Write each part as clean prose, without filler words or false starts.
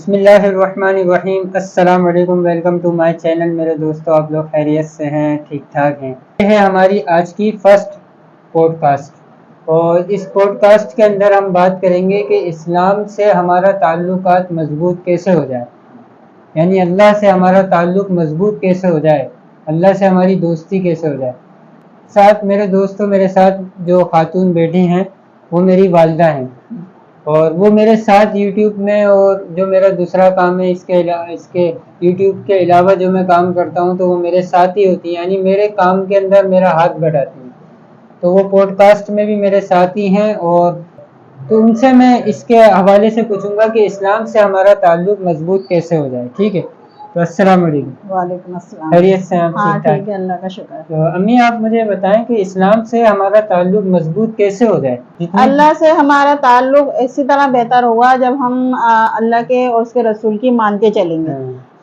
بسم اللہ الرحمن الرحیم۔ السلام علیکم، welcome to my channel. Welcome to my channel میرے دوستوں، آپ لوگ خیریت سے ہیں، ٹھیک ٹھاک ہیں؟ یہ ہے ہماری آج کی فرسٹ پوڈ کاسٹ، اور اس پوڈ کاسٹ کے اندر ہم بات کریں گے کہ اسلام سے ہمارا تعلقات مضبوط کیسے ہو جائے، یعنی اللہ سے ہمارا تعلق مضبوط کیسے ہو جائے، اللہ سے ہماری دوستی کیسے ہو جائے۔ ساتھ میرے دوستوں، میرے ساتھ جو خاتون بیٹھی ہیں وہ میری والدہ ہیں، اور وہ میرے ساتھ یوٹیوب میں، اور جو میرا دوسرا کام ہے اس کے یوٹیوب کے علاوہ جو میں کام کرتا ہوں تو وہ میرے ساتھ ہی ہوتی ہیں، یعنی میرے کام کے اندر میرا ہاتھ بٹاتی ہیں، تو وہ پوڈ کاسٹ میں بھی میرے ساتھ ہی ہیں۔ اور تو ان سے میں اس کے حوالے سے پوچھوں گا کہ اسلام سے ہمارا تعلق مضبوط کیسے ہو جائے، ٹھیک ہے؟ تو السلام علیکم۔ وعلیکم السلام۔ خیریت سے ہیں؟ ہاں ٹھیک ہے، اللہ کا شکر ہے۔ تو امی آپ مجھے بتائیں کہ اسلام سے ہمارا تعلق مضبوط کیسے ہو جائے؟ اللہ سے ہمارا تعلق اسی طرح بہتر ہوگا جب ہم اللہ کے اور اس کے رسول کی مان کے چلیں گے،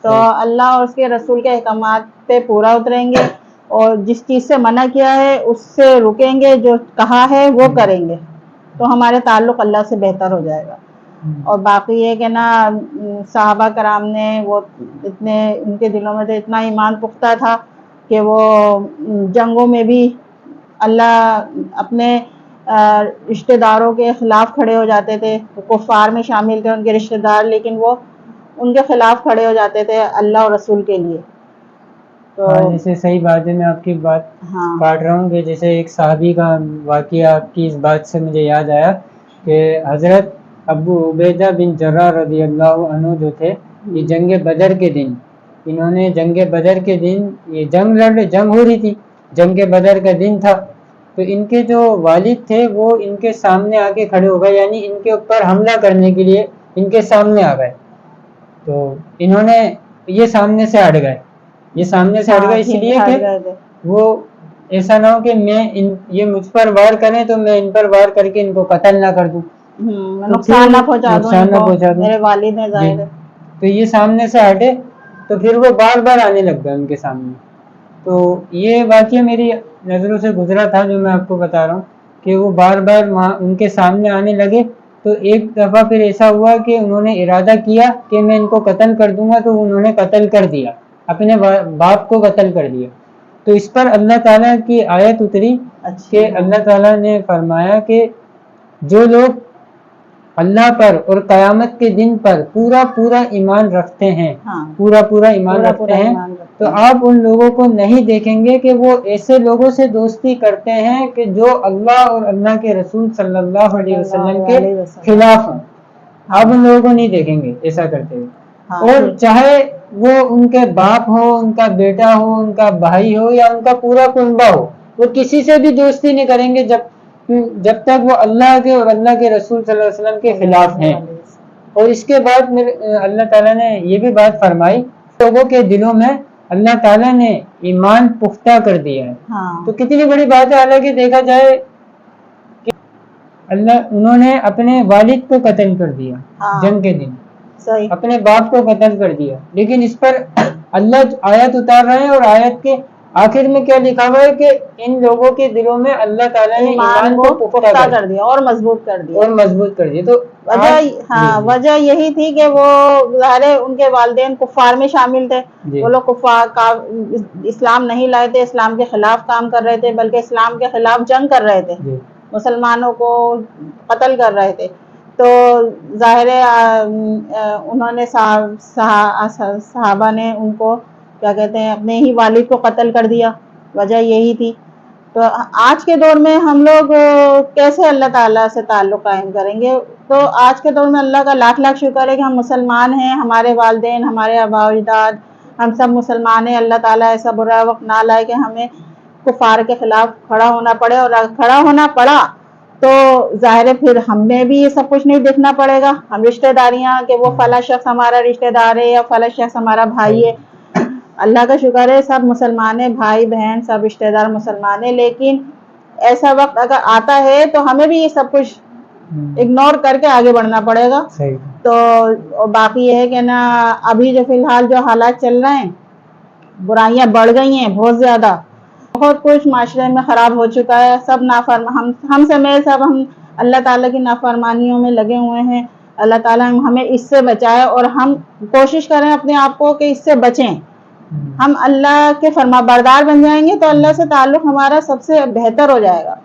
تو اللہ اور اس کے رسول کے احکامات پہ پورا اتریں گے، اور جس چیز سے منع کیا ہے اس سے رکیں گے، جو کہا ہے وہ کریں گے، تو ہمارے تعلق اللہ سے بہتر ہو جائے گا۔ اور باقی یہ کہ نا صحابہ کرام نے وہ اتنے، ان کے دلوں میں تو اتنا ایمان پختہ تھا کہ وہ جنگوں میں بھی اللہ اپنے رشتہ داروں کے خلاف کھڑے ہو جاتے تھے، کفار میں شامل تھے ان کے رشتہ دار، لیکن وہ ان کے خلاف کھڑے ہو جاتے تھے اللہ اور رسول کے لیے۔ تو جیسے صحیح بات ہے، میں آپ کی بات کاٹ رہا ہوں کہ جیسے ایک صحابی کا واقعہ آپ کی اس بات سے مجھے یاد آیا کہ حضرت ابو عبیدہ بن جراح رضی اللہ عنہ جو تھے، یہ جنگ بدر کے دن، انہوں نے جنگ بدر کے دن یہ جنگ ہو رہی تھی، جنگ بدر کا دن تھا، تو ان کے جو والد تھے وہ ان کے سامنے آ کے کھڑے ہو گئے، یعنی ان کے اوپر حملہ کرنے کے لیے ان کے سامنے آ گئے، تو انہوں نے یہ سامنے سے ہٹ گئے، اس لیے کہ وہ ایسا نہ ہو کہ یہ مجھ پر وار کریں تو میں ان پر وار کر کے ان کو قتل نہ کر دوں، نقصان نہ پہنچا دوں، میرے والد ہیں ظاہر ہے۔ تو یہ سامنے سے ہٹے، تو پھر وہ بار بار آنے لگ گئے ان کے سامنے۔ تو یہ واقعہ میری نظروں سے گزرا تھا جو میں آپ کو بتا رہا ہوں کہ وہ بار بار وہاں ان کے سامنے آنے لگے، تو ایک دفعہ پھر ایسا ہوا کہ انہوں نے ارادہ کیا کہ میں ان کو قتل کر دوں گا، تو انہوں نے قتل کر دیا، اپنے باپ کو قتل کر دیا۔ تو اس پر اللہ تعالیٰ کی آیت اتری کہ اللہ تعالیٰ نے فرمایا کہ جو لوگ اللہ پر اور قیامت کے دن پر پورا ایمان رکھتے ہیں، تو آپ ان لوگوں کو نہیں دیکھیں گے کہ وہ ایسے لوگوں سے دوستی کرتے ہیں کہ جو اللہ اور اللہ کے رسول صلی اللہ علیہ وسلم کے خلاف ہیں، آپ ان لوگوں کو نہیں دیکھیں گے ایسا کرتے ہوئے، اور چاہے وہ ان کے باپ ہو، ان کا بیٹا ہو، ان کا بھائی ہو، یا ان کا پورا کنبہ ہو، وہ کسی سے بھی دوستی نہیں کریں گے جب تک وہ اللہ کے اور اللہ کے رسول صلی اللہ علیہ وسلم کے خلاف ہیں۔ اور اس کے بعد اللہ تعالیٰ نے یہ بھی بات فرمائی، لوگوں کے دلوں میں اللہ تعالیٰ نے ایمان پختہ کر دیا ہے، تو کتنی بڑی بات ہے۔ حالانکہ دیکھا جائے کہ انہوں نے اپنے والد کو قتل کر دیا جنگ کے دن، اپنے باپ کو قتل کر دیا، لیکن اس پر اللہ آیت اتار رہے ہیں، اور آیت کے آخر میں کیا لکھا ہوا ہے کہ ان لوگوں کے دلوں میں اللہ تعالیٰ نے ایمان کو پختہ کر دیا اور مضبوط کر دیا، تو وجہ یہی تھی کہ وہ ظاہر ان کے والدین کفار میں شامل تھے، وہ لوگ کفار اسلام نہیں لائے تھے، اسلام کے خلاف کام کر رہے تھے، بلکہ اسلام کے خلاف جنگ کر رہے تھے، مسلمانوں کو قتل کر رہے تھے، تو ظاہر انہوں نے صحابہ نے ان کو کیا کہتے ہیں اپنے ہی والد کو قتل کر دیا، وجہ یہی تھی۔ تو آج کے دور میں ہم لوگ کیسے اللہ تعالیٰ سے تعلق قائم کریں گے؟ تو آج کے دور میں اللہ کا لاکھ لاکھ شکر ہے کہ ہم مسلمان ہیں، ہمارے والدین، ہمارے آباء و اجداد، ہم سب مسلمان ہیں، اللہ تعالیٰ ایسا برا وقت نہ لائے کہ ہمیں کفار کے خلاف کھڑا ہونا پڑے، اور اگر کھڑا ہونا پڑا تو ظاہر ہے پھر ہمیں بھی یہ سب کچھ نہیں دیکھنا پڑے گا، ہم رشتہ داریاں کہ وہ فلاں شخص ہمارا رشتہ دار ہے یا فلاں شخص ہمارا بھائی ہے، اللہ کا شکر ہے سب مسلمان ہیں، بھائی بہن سب رشتہ دار مسلمان ہیں، لیکن ایسا وقت اگر آتا ہے تو ہمیں بھی یہ سب کچھ اگنور کر کے آگے بڑھنا پڑے گا۔ تو باقی یہ ہے کہ نا ابھی جو فی الحال جو حالات چل رہے ہیں، برائیاں بڑھ گئی ہیں بہت زیادہ، بہت کچھ معاشرے میں خراب ہو چکا ہے، سب ہم سمیت سب ہم اللہ تعالیٰ کی نافرمانیوں میں لگے ہوئے ہیں، اللہ تعالیٰ ہمیں اس سے بچائے اور ہم کوشش کریں اپنے آپ کو کہ اس سے بچیں. ہم اللہ کے فرما بردار بن جائیں گے تو اللہ سے تعلق ہمارا سب سے بہتر ہو جائے گا.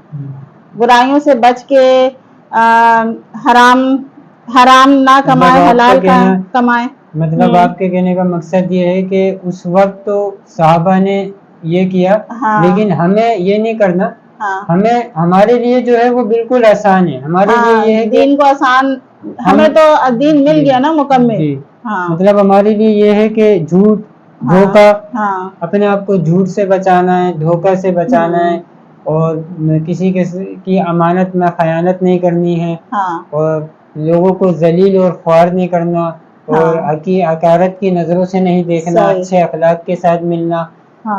برائیوں سے بچ کے حرام نہ کمائے, حلال کمائے. مطلب آپ کے کہنے کا مقصد یہ ہے کہ اس وقت تو صحابہ نے یہ کیا, لیکن ہمیں یہ نہیں کرنا. ہمیں ہمارے لیے جو ہے وہ بالکل آسان ہے. ہمارے لیے یہ ہے کہ دین کو آسان, ہمیں تو دین مل گیا نا مکمل. مطلب ہمارے لیے یہ ہے کہ جھوٹ, دھوکا, اپنے آپ کو جھوٹ سے بچانا ہے, دھوکا سے بچانا ہے, اور کسی کی امانت میں خیانت نہیں کرنی ہے, اور لوگوں کو ذلیل اور خوار نہیں کرنا, اور حقارت کی نظروں سے نہیں دیکھنا, اچھے اخلاق کے ساتھ ملنا.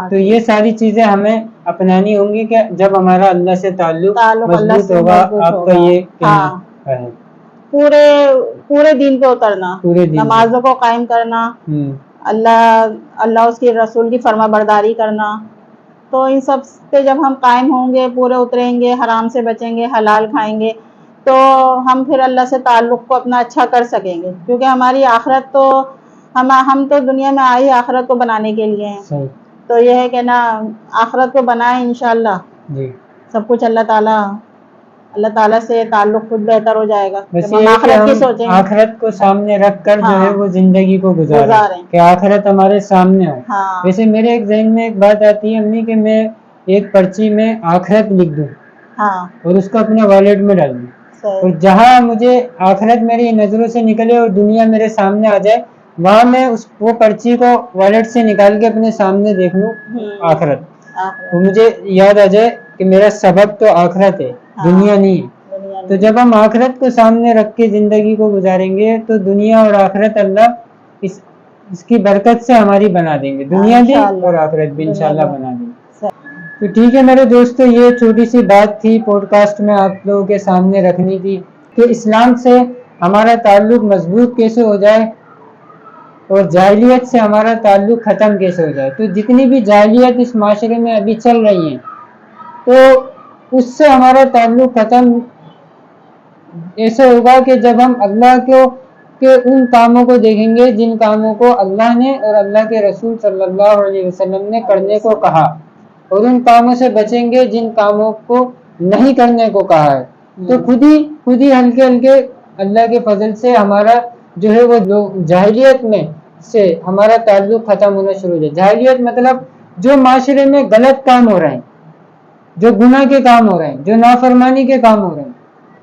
تو یہ ساری چیزیں ہمیں اپنانی ہوں گی کہ جب ہمارا اللہ سے تعلق مضبوط ہوگا. آپ کا یہ کہنا ہے پورے دین پہ اترنا, نمازوں کو قائم کرنا, اللہ اس کی رسول کی فرما برداری کرنا. تو ان سب پہ جب ہم قائم ہوں گے, پورے اتریں گے, حرام سے بچیں گے, حلال کھائیں گے, تو ہم پھر اللہ سے تعلق کو اپنا اچھا کر سکیں گے. کیونکہ ہماری آخرت تو ہم تو دنیا میں آئی آخرت کو بنانے کے لیے ہیں. تو یہ ہے کہ نا آخرت کو بنائیں انشاءاللہ. سب کچھ اللہ تعالیٰ سے تعلق خود بہتر ہو جائے گا. آخرت کی سوچیں, آخرت کو سامنے رکھ کر جو ہے وہ زندگی کو گزاریں کہ آخرت ہمارے سامنے ہو. ویسے میرے ایک ذہن میں ایک بات آتی ہے امی کہ میں ایک پرچی میں آخرت لکھ دوں اور اس کو اپنے والیٹ میں ڈال دوں, اور جہاں مجھے آخرت میری نظروں سے نکلے اور دنیا میرے سامنے آ جائے, وہاں میں وہ پرچی کو والیٹ سے نکال کے اپنے سامنے دیکھ لوں آخرت, تو مجھے یاد آ جائے کہ میرا سبب تو آخرت ہے, دنیا نہیں ہے. تو جب ہم آخرت کو سامنے رکھ کے زندگی کو گزاریں گے تو دنیا اور آخرت اللہ اس کی برکت سے ہماری بنا دیں گے, دنیا بھی اور آخرت بھی انشاءاللہ بنا دیں گے. تو ٹھیک ہے میرے دوستو, یہ چھوٹی سی بات تھی پوڈ کاسٹ میں آپ لوگوں کے سامنے رکھنی تھی کہ اسلام سے ہمارا تعلق مضبوط کیسے ہو جائے اور جاہلیت سے ہمارا تعلق ختم کیسے ہو جائے. تو جتنی بھی جاہلیت اس معاشرے میں ابھی چل رہی ہیں تو اس سے ہمارا تعلق ختم ایسے ہوگا کہ جب ہم اللہ کے ان کاموں کو دیکھیں گے جن کاموں کو اللہ نے اور اللہ کے رسول صلی اللہ علیہ وسلم نے کرنے کو کہا, اور ان کاموں سے بچیں گے جن کاموں کو نہیں کرنے کو کہا ہے. تو خود ہی ہلکے ہلکے اللہ کے فضل سے ہمارا جو ہے وہ جاہلیت میں سے ہمارا تعلق ختم ہونا شروع ہو جائے. جاہلیت مطلب جو معاشرے میں غلط کام ہو رہے ہیں, جو گناہ کے کام ہو رہے ہیں, جو نافرمانی کے کام ہو رہے ہیں,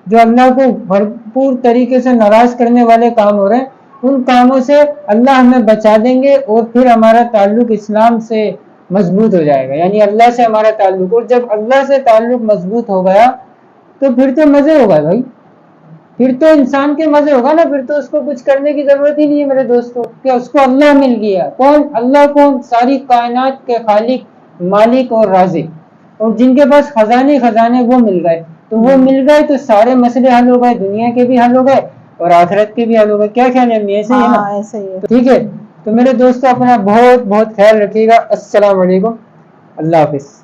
جو اللہ کو بھرپور طریقے سے ناراض کرنے والے کام ہو رہے ہیں, ان کاموں سے اللہ ہمیں بچا دیں گے اور پھر ہمارا تعلق اسلام سے مضبوط ہو جائے گا. یعنی اللہ سے ہمارا تعلق, اور جب اللہ سے تعلق مضبوط ہو گیا تو پھر تو مزے ہوگا بھائی, پھر تو انسان کے مزے ہوگا نا, پھر تو اس کو کچھ کرنے کی ضرورت ہی نہیں ہے میرے دوستوں, کہ اس کو اللہ مل گیا. کون اللہ؟ کون؟ ساری کائنات کے خالق, مالک اور رازق, اور جن کے پاس خزانے وہ مل گئے. تو وہ مل گئے تو سارے مسئلے حل ہو گئے, دنیا کے بھی حل ہو گئے اور آخرت کے بھی حل ہو گئے. کیا خیال ہے امی, ایسے ہی ہے نا؟ ایسے ہی ہے. ٹھیک ہے, تو میرے دوستو اپنا بہت بہت خیال رکھیے گا. السلام علیکم, اللہ حافظ.